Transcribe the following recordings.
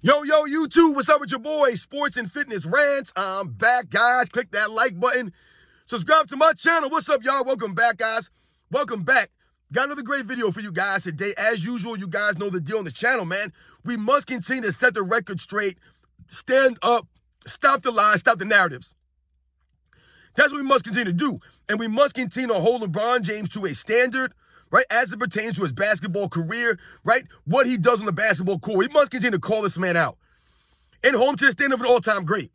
Yo, YouTube, what's up with your boy? Sports and Fitness Rants. I'm back, guys. Click that like button. Subscribe to my channel. What's up, y'all? Welcome back, guys. Welcome back. Got another great video for you guys today. As usual, you guys know the deal on the channel, man. We must continue to set the record straight. Stand up. Stop the lies. Stop the narratives. That's what we must continue to do. And we must continue to hold LeBron James to a standard, right, as it pertains to his basketball career, right, what he does on the basketball court. We must continue to call this man out and hold him to the standard of an all-time great,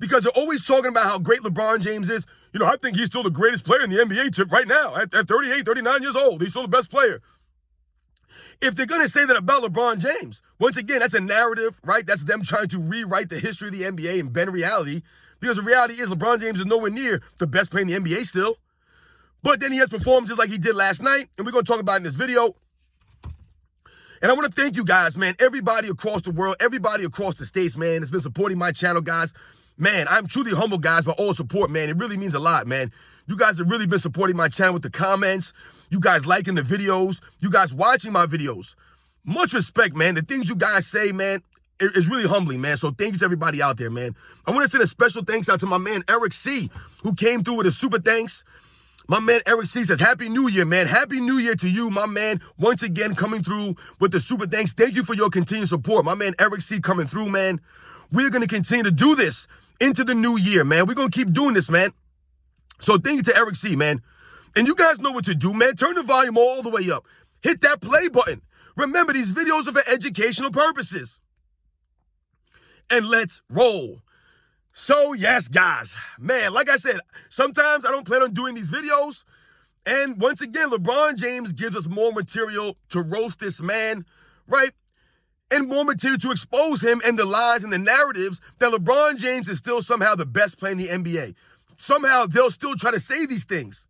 because they're always talking about how great LeBron James is. You know, I think he's still the greatest player in the NBA right now at 38, 39 years old. He's still the best player. If they're going to say that about LeBron James, once again, that's a narrative, right? That's them trying to rewrite the history of the NBA and bend reality, because the reality is LeBron James is nowhere near the best player in the NBA still. But then he has performances like he did last night, and we're going to talk about it in this video. And I want to thank you guys, man. Everybody across the world, everybody across the states, man, that's been supporting my channel, guys. Man, I'm truly humbled, guys, by all the support, man. It really means a lot, man. You guys have really been supporting my channel with the comments. You guys liking the videos. You guys watching my videos. Much respect, man. The things you guys say, man, it's really humbling, man. So thank you to everybody out there, man. I want to send a special thanks out to my man, Eric C., who came through with a super thanks. My man, Eric C. says, Happy New Year, man. Happy New Year to you, my man. Once again, coming through with the super thanks. Thank you for your continued support. My man, Eric C. coming through, man. We're going to continue to do this into the new year, man. We're going to keep doing this, man. So thank you to Eric C., man. And you guys know what to do, man. Turn the volume all the way up. Hit that play button. Remember, these videos are for educational purposes. And let's roll. So, yes, guys, man, like I said, sometimes I don't plan on doing these videos. And once again, LeBron James gives us more material to roast this man, right? And more material to expose him and the lies and the narratives that LeBron James is still somehow the best player in the NBA. Somehow they'll still try to say these things,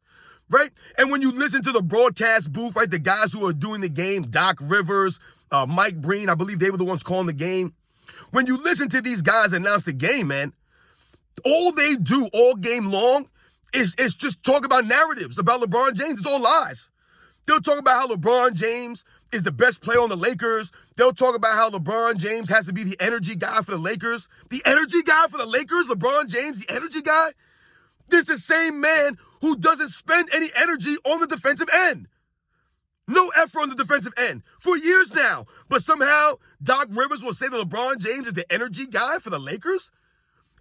right? And when you listen to the broadcast booth, right, the guys who are doing the game, Doc Rivers, Mike Breen, I believe they were the ones calling the game. When you listen to these guys announce the game, man, all they do all game long is just talk about narratives about LeBron James. It's all lies. They'll talk about how LeBron James is the best player on the Lakers. They'll talk about how LeBron James has to be the energy guy for the Lakers. The energy guy for the Lakers? LeBron James, the energy guy? This is the same man who doesn't spend any energy on the defensive end. No effort on the defensive end for years now. But somehow Doc Rivers will say that LeBron James is the energy guy for the Lakers?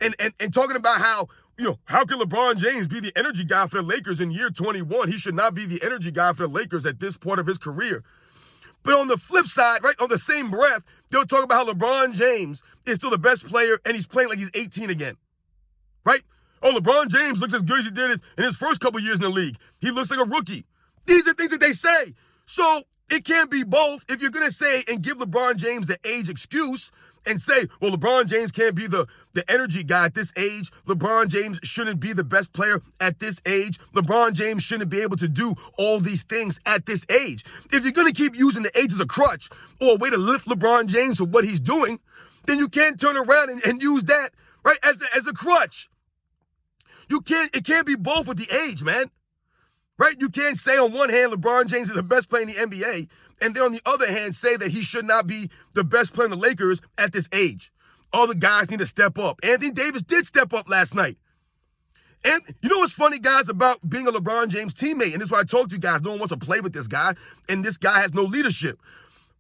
And talking about how, you know, how can LeBron James be the energy guy for the Lakers in year 21? He should not be the energy guy for the Lakers at this point of his career. But on the flip side, right, on the same breath, they'll talk about how LeBron James is still the best player and he's playing like he's 18 again, right? Oh, LeBron James looks as good as he did in his first couple years in the league. He looks like a rookie. These are things that they say. So it can't be both. If you're going to say and give LeBron James the age excuse and say, well, LeBron James can't be the energy guy at this age. LeBron James shouldn't be the best player at this age. LeBron James shouldn't be able to do all these things at this age. If you're going to keep using the age as a crutch or a way to lift LeBron James for what he's doing, then you can't turn around and use that, right, as a crutch. It can't be both with the age, man. Right? You can't say on one hand LeBron James is the best player in the NBA, and then on the other hand say that he should not be the best player in the Lakers at this age. Other guys need to step up. Anthony Davis did step up last night. And you know what's funny, guys, about being a LeBron James teammate? And this is why I told you guys, no one wants to play with this guy, and this guy has no leadership.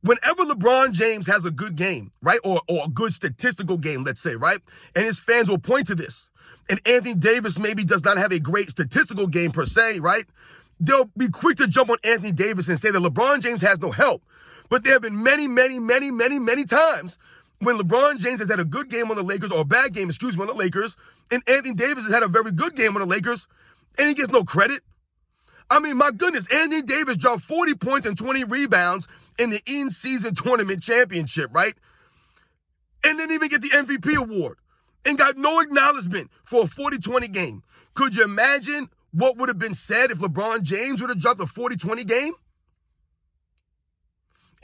Whenever LeBron James has a good game, right, or a good statistical game, let's say, right, and his fans will point to this, and Anthony Davis maybe does not have a great statistical game per se, right, they'll be quick to jump on Anthony Davis and say that LeBron James has no help. But there have been many times when LeBron James has had a good game on the Lakers, or a bad game, on the Lakers, and Anthony Davis has had a very good game on the Lakers, and he gets no credit. I mean, my goodness, Anthony Davis dropped 40 points and 20 rebounds in the in-season tournament championship, right? And didn't even get the MVP award and got no acknowledgement for a 40-20 game. Could you imagine what would have been said if LeBron James would have dropped a 40-20 game?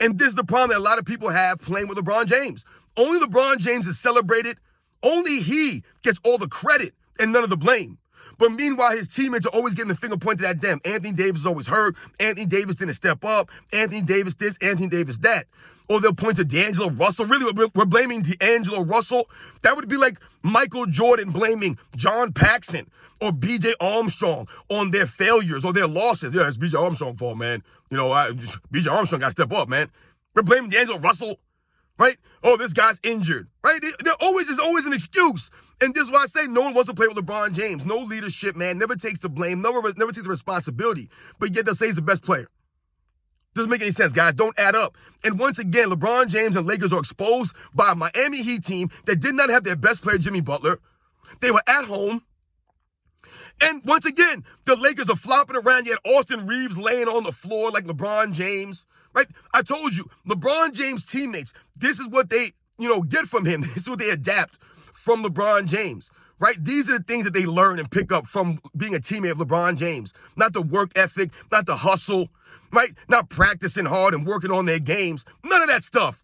And this is the problem that a lot of people have playing with LeBron James. Only LeBron James is celebrated. Only he gets all the credit and none of the blame. But meanwhile, his teammates are always getting the finger pointed at them. Anthony Davis is always hurt. Anthony Davis didn't step up. Anthony Davis this, Anthony Davis that. Or they'll point to D'Angelo Russell. Really, we're blaming D'Angelo Russell. That would be like Michael Jordan blaming John Paxson or B.J. Armstrong on their failures or their losses. Yeah, it's B.J. Armstrong's fault, man. B.J. Armstrong got to step up, man. We're blaming D'Angelo Russell, right? Oh, this guy's injured, right? There's always an excuse. And this is why I say no one wants to play with LeBron James. No leadership, man. Never takes the blame. Never takes the responsibility. But yet they'll say he's the best player. Doesn't make any sense, guys. Don't add up. And once again, LeBron James and Lakers are exposed by a Miami Heat team that did not have their best player, Jimmy Butler. They were at home. And once again, the Lakers are flopping around. You had Austin Reeves laying on the floor like LeBron James, right? I told you, LeBron James' teammates, this is what they, get from him. This is what they adapt from LeBron James, right? These are the things that they learn and pick up from being a teammate of LeBron James. Not the work ethic, not the hustle, right? Not practicing hard and working on their games. None of that stuff.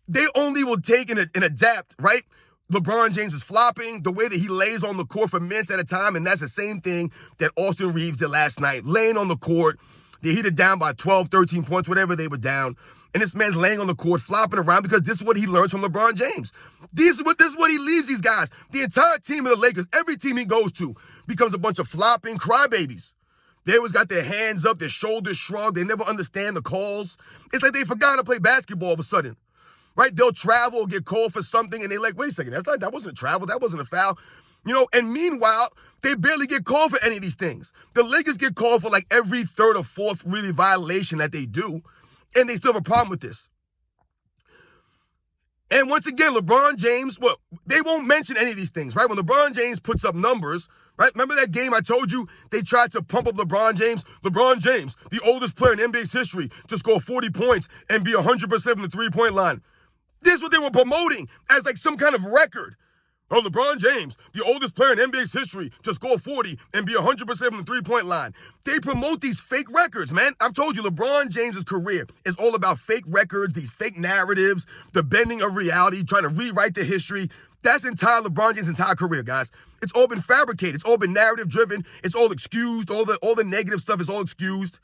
They only will take and adapt, right? LeBron James is flopping, the way that he lays on the court for minutes at a time, and that's the same thing that Austin Reeves did last night. Laying on the court, they hit it down by 12, 13 points, whatever they were down, and this man's laying on the court, flopping around because this is what he learns from LeBron James. This is what he leaves these guys. The entire team of the Lakers, every team he goes to, becomes a bunch of flopping crybabies. They always got their hands up, their shoulders shrugged. They never understand the calls. It's like they forgot to play basketball all of a sudden. Right? They'll travel, get called for something, and they're like, wait a second, that wasn't a travel, that wasn't a foul. And meanwhile, they barely get called for any of these things. The Lakers get called for like every third or fourth really violation that they do, and they still have a problem with this. And once again, LeBron James, they won't mention any of these things, right? When LeBron James puts up numbers, right? Remember that game I told you they tried to pump up LeBron James? LeBron James, the oldest player in NBA's history, to score 40 points and be 100% from the three-point line. This is what they were promoting as like some kind of record. Oh, LeBron James, the oldest player in NBA's history, to score 40 and be 100% from the three-point line. They promote these fake records, man. I've told you, LeBron James's career is all about fake records, these fake narratives, the bending of reality, trying to rewrite the history. That's LeBron James' entire career, guys. It's all been fabricated. It's all been narrative-driven. It's all excused. All the negative stuff is all excused,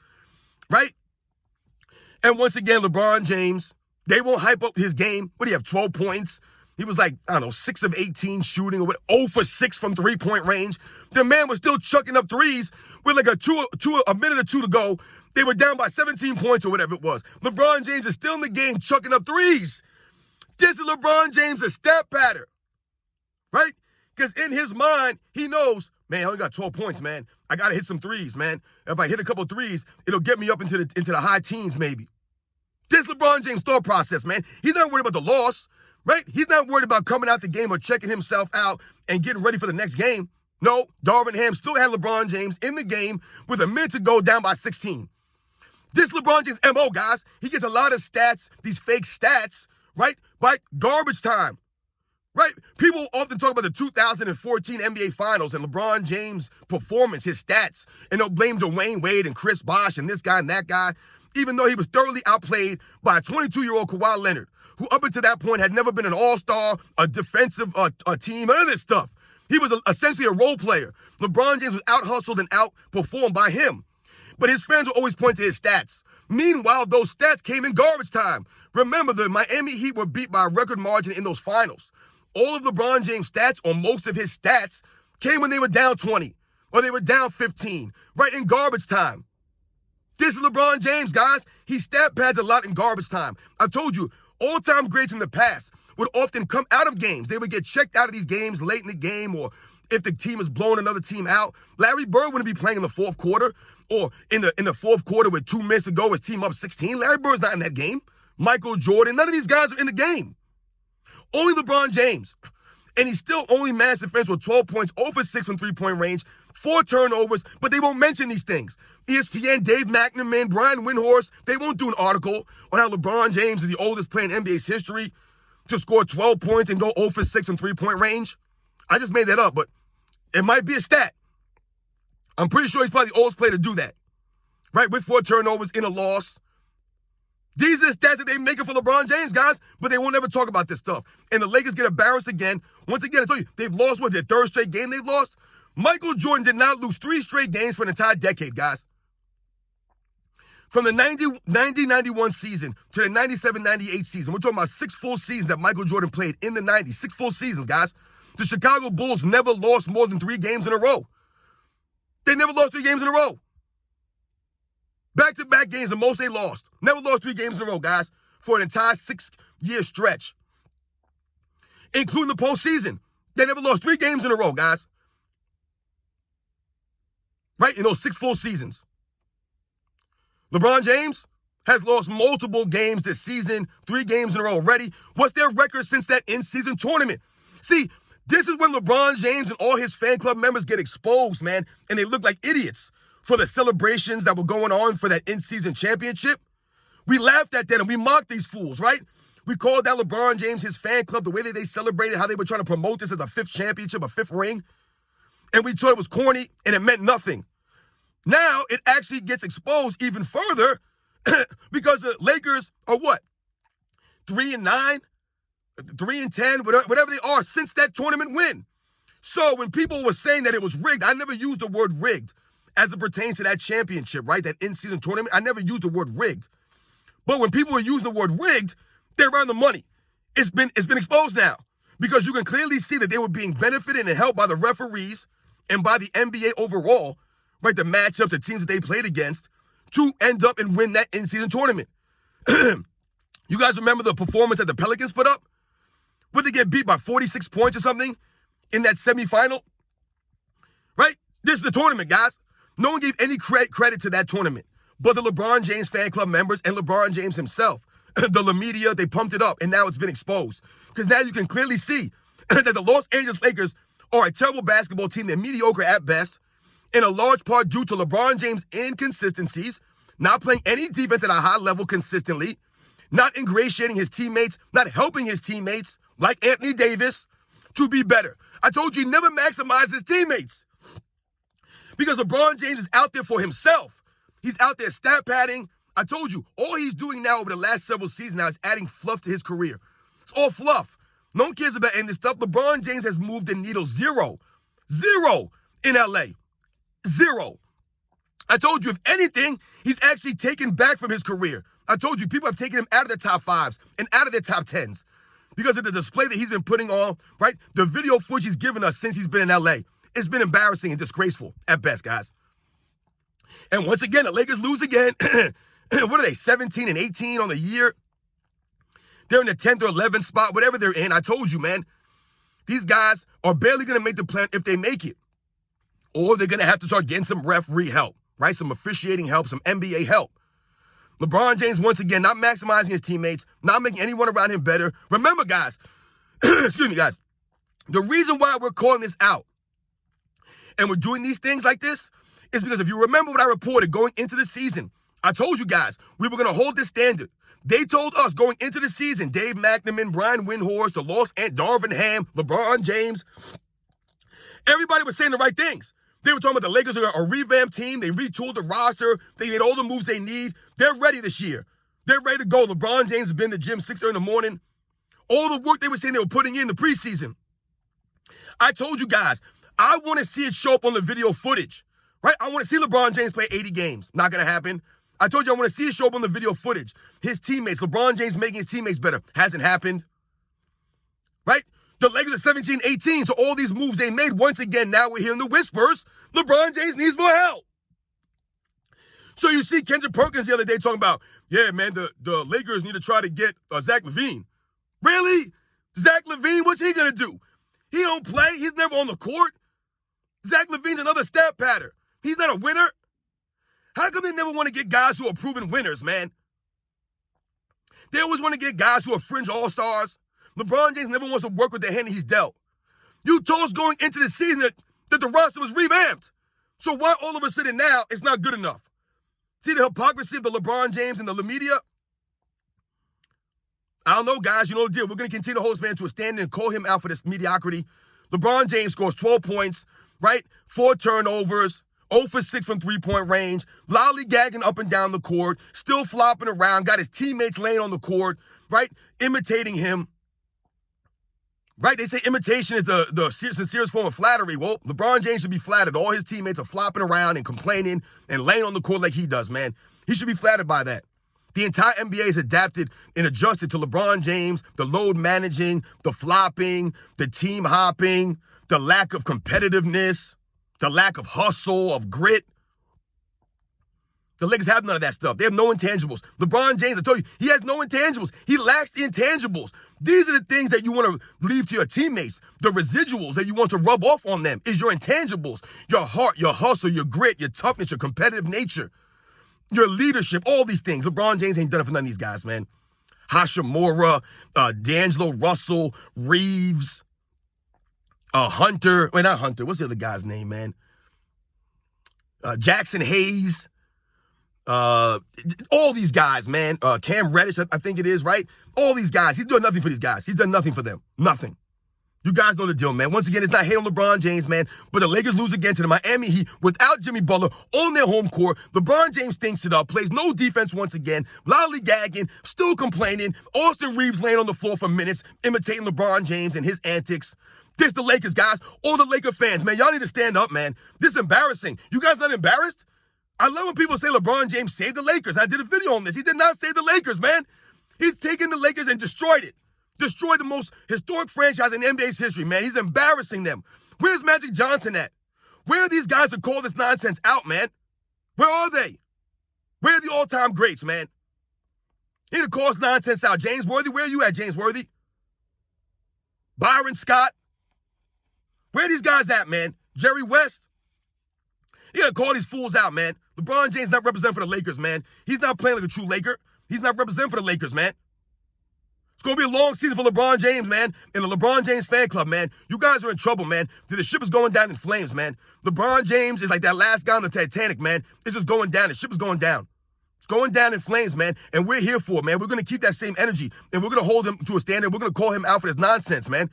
right? And once again, LeBron James, they won't hype up his game. What do you have, 12 points? He was like, 6 of 18 shooting or 0 for 6 from three-point range. The man was still chucking up threes with like a minute or two to go. They were down by 17 points or whatever it was. LeBron James is still in the game chucking up threes. This is LeBron James, a stat pattern, right? Because in his mind, he knows, man, I only got 12 points, man. I got to hit some threes, man. If I hit a couple threes, it'll get me up into the high teens maybe. This LeBron James thought process, man. He's not worried about the loss, right? He's not worried about coming out the game or checking himself out and getting ready for the next game. No, Darvin Ham still had LeBron James in the game with a minute to go, down by 16. This LeBron James MO, guys, he gets a lot of stats, these fake stats, right? By garbage time, right? People often talk about the 2014 NBA Finals and LeBron James' performance, his stats, and they'll blame Dwayne Wade and Chris Bosh and this guy and that guy, even though he was thoroughly outplayed by a 22-year-old Kawhi Leonard, who up until that point had never been an all-star, a defensive team, none of this stuff. He was essentially a role player. LeBron James was out-hustled and outperformed by him. But his fans will always point to his stats. Meanwhile, those stats came in garbage time. Remember, the Miami Heat were beat by a record margin in those finals. All of LeBron James' stats, or most of his stats, came when they were down 20, or they were down 15, right in garbage time. This is LeBron James, guys. He stat pads a lot in garbage time. I've told you, all-time greats in the past would often come out of games. They would get checked out of these games late in the game, or if the team is blowing another team out. Larry Bird wouldn't be playing in the fourth quarter, or in the fourth quarter with 2 minutes to go, his team up 16. Larry Bird's not in that game. Michael Jordan, none of these guys are in the game. Only LeBron James. And he's still only managed to finish with 12 points, 0 for 6 from three-point range, 4 turnovers, but they won't mention these things. ESPN, Dave McNamara, Brian Windhorst, they won't do an article on how LeBron James is the oldest player in NBA's history to score 12 points and go 0 for 6 from three-point range. I just made that up, but it might be a stat. I'm pretty sure he's probably the oldest player to do that, right? With 4 turnovers in a loss. These are the stats that they make it for LeBron James, guys, but they won't ever talk about this stuff. And the Lakers get embarrassed again. Once again, I told you, they've lost, their third straight game they've lost? Michael Jordan did not lose 3 straight games for an entire decade, guys. From the 90-91 season to the 97-98 season, we're talking about 6 full seasons that Michael Jordan played in the 90s. 6 full seasons, guys. The Chicago Bulls never lost more than 3 games in a row. They never lost 3 games in a row. Back-to-back games, the most they lost. Never lost 3 games in a row, guys, for an entire 6-year stretch, including the postseason. They never lost 3 games in a row, guys. Right? In those 6 full seasons. LeBron James has lost multiple games this season, 3 games in a row already. What's their record since that in-season tournament? See, this is when LeBron James and all his fan club members get exposed, man, and they look like idiots for the celebrations that were going on for that in-season championship. We laughed at that and we mocked these fools, right? We called out LeBron James, his fan club, the way that they celebrated, how they were trying to promote this as a 5th championship, a 5th ring. And we thought it was corny and it meant nothing. Now it actually gets exposed even further because the Lakers are what? 3-9, 3-10, whatever they are since that tournament win. So when people were saying that it was rigged, I never used the word rigged as it pertains to that championship, right? That in-season tournament. I never used the word rigged. But when people are using the word rigged, they're around the money. It's been exposed now because you can clearly see that they were being benefited and helped by the referees and by the NBA overall, right? The matchups, the teams that they played against to end up and win that in-season tournament. You guys remember the performance that the Pelicans put up? Would they get beat by 46 points or something in that semifinal? Right? This is the tournament, guys. No one gave any credit to that tournament but the LeBron James fan club members and LeBron James himself. The media, they pumped it up, and now it's been exposed. Because now you can clearly see that the Los Angeles Lakers are a terrible basketball team. They're mediocre at best, in a large part due to LeBron James' inconsistencies, not playing any defense at a high level consistently, not ingratiating his teammates, not helping his teammates, like Anthony Davis, to be better. I told you he never maximized his teammates. Because LeBron James is out there for himself. He's out there stat padding. I told you, all he's doing now over the last several seasons now is adding fluff to his career. It's all fluff. No one cares about any of this stuff. LeBron James has moved the needle 0. 0 in LA. 0. I told you, if anything, he's actually taken back from his career. I told you, people have taken him out of the top 5s and out of the top 10s because of the display that he's been putting on, right? The video footage he's given us since he's been in LA. It's been embarrassing and disgraceful at best, guys. And once again, the Lakers lose again. What are they, 17 and 18 on the year? They're in the 10th or 11th spot, whatever they're in. I told you, man, these guys are barely going to make the plan if they make it. Or they're going to have to start getting some referee help, right? Some officiating help, some NBA help. LeBron James, once again, not maximizing his teammates, not making anyone around him better. Remember, guys, excuse me, guys, the reason why we're calling this out and we're doing these things like this is because if you remember what I reported going into the season, I told you guys we were going to hold this standard. They told us going into the season, Dave McNamara, Brian Windhorst, Darvin Ham, LeBron James, everybody was saying the right things. They were talking about the Lakers are a revamped team. They retooled the roster. They made all the moves they need. They're ready this year. They're ready to go. LeBron James has been in the gym 6:30 in the morning. All the work they were saying they were putting in the preseason. I told you guys, I want to see it show up on the video footage, right? I want to see LeBron James play 80 games. Not going to happen. I told you I want to see it show up on the video footage. His teammates, LeBron James making his teammates better. Hasn't happened, right? The Lakers are 17-18, so all these moves they made, once again, now we're hearing the whispers. LeBron James needs more help. So you see Kendrick Perkins the other day talking about, yeah, man, the Lakers need to try to get Zach LaVine. Really? Zach LaVine, what's he going to do? He don't play. He's never on the court. Zach LaVine's another stat patter. He's not a winner. How come they never want to get guys who are proven winners, man? They always want to get guys who are fringe all-stars. LeBron James never wants to work with the hand he's dealt. You told us going into the season that the roster was revamped. So why all of a sudden now it's not good enough? See the hypocrisy of the LeBron James and the media? I don't know, guys. You know the deal. We're going to continue to hold this man to a standard and call him out for this mediocrity. LeBron James scores 12 points, right? 4 turnovers, 0 for 6 from three-point range, lollygagging up and down the court, still flopping around, got his teammates laying on the court, right? Imitating him. Right? They say imitation is the sincerest form of flattery. Well, LeBron James should be flattered. All his teammates are flopping around and complaining and laying on the court like he does, man. He should be flattered by that. The entire NBA is adapted and adjusted to LeBron James, the load managing, the flopping, the team hopping, the lack of competitiveness, the lack of hustle, of grit. The Lakers have none of that stuff. They have no intangibles. LeBron James, I told you, he has no intangibles. He lacks the intangibles. These are the things that you want to leave to your teammates. The residuals that you want to rub off on them is your intangibles, your heart, your hustle, your grit, your toughness, your competitive nature, your leadership, all these things. LeBron James ain't done it for none of these guys, man. Hashimura, D'Angelo Russell, Reeves, Hunter. Wait, not Hunter. What's the other guy's name, man? Jackson Hayes. All these guys, man. Cam Reddish, I think it is, right? All these guys. He's doing nothing for these guys. He's done nothing for them. Nothing. You guys know the deal, man. Once again, it's not hate on LeBron James, man, but the Lakers lose again to the Miami Heat without Jimmy Butler on their home court. LeBron James thinks it up, plays no defense once again, lollygagging, still complaining. Austin Reeves laying on the floor for minutes, imitating LeBron James and his antics. This the Lakers, guys. All the Laker fans, man, y'all need to stand up, man. This is embarrassing. You guys not embarrassed? I love when people say LeBron James saved the Lakers. I did a video on this. He did not save the Lakers, man. He's taken the Lakers and destroyed it. Destroyed the most historic franchise in NBA's history, man. He's embarrassing them. Where's Magic Johnson at? Where are these guys that call this nonsense out, man? Where are they? Where are the all-time greats, man? He need to call this nonsense out. James Worthy, where are you at, James Worthy? Byron Scott? Where are these guys at, man? Jerry West? You gotta call these fools out, man. LeBron James not representing for the Lakers, man. He's not playing like a true Laker. He's not representing for the Lakers, man. It's going to be a long season for LeBron James, man, and the LeBron James fan club, man. You guys are in trouble, man. The ship is going down in flames, man. LeBron James is like that last guy on the Titanic, man. It's just going down. The ship is going down. It's going down in flames, man, and we're here for it, man. We're going to keep that same energy, and we're going to hold him to a standard. We're going to call him out for this nonsense, man,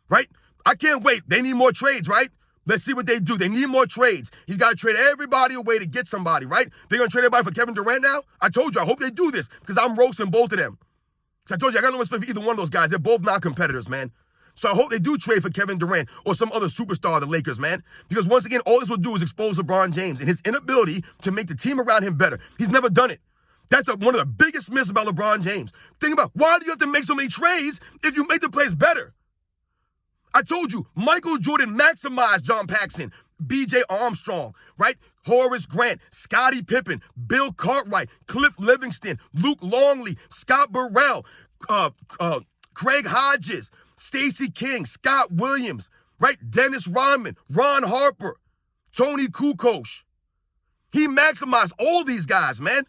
right? I can't wait. They need more trades, right? Let's see what they do. They need more trades. He's got to trade everybody away to get somebody, right? They're going to trade everybody for Kevin Durant now? I told you, I hope they do this because I'm roasting both of them. So I told you, I got no respect for either one of those guys. They're both non-competitors, man. So I hope they do trade for Kevin Durant or some other superstar of the Lakers, man. Because once again, all this will do is expose LeBron James and his inability to make the team around him better. He's never done it. That's one of the biggest myths about LeBron James. Think about, why do you have to make so many trades if you make the players better? I told you, Michael Jordan maximized John Paxson, B.J. Armstrong, right? Horace Grant, Scottie Pippen, Bill Cartwright, Cliff Livingston, Luke Longley, Scott Burrell, Craig Hodges, Stacey King, Scott Williams, right? Dennis Rodman, Ron Harper, Tony Kukoc. He maximized all these guys, man.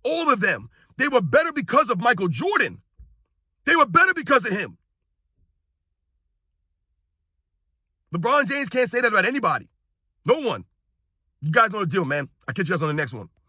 All of them. They were better because of Michael Jordan. They were better because of him. LeBron James can't say that about anybody. No one. You guys know the deal, man. I'll catch you guys on the next one.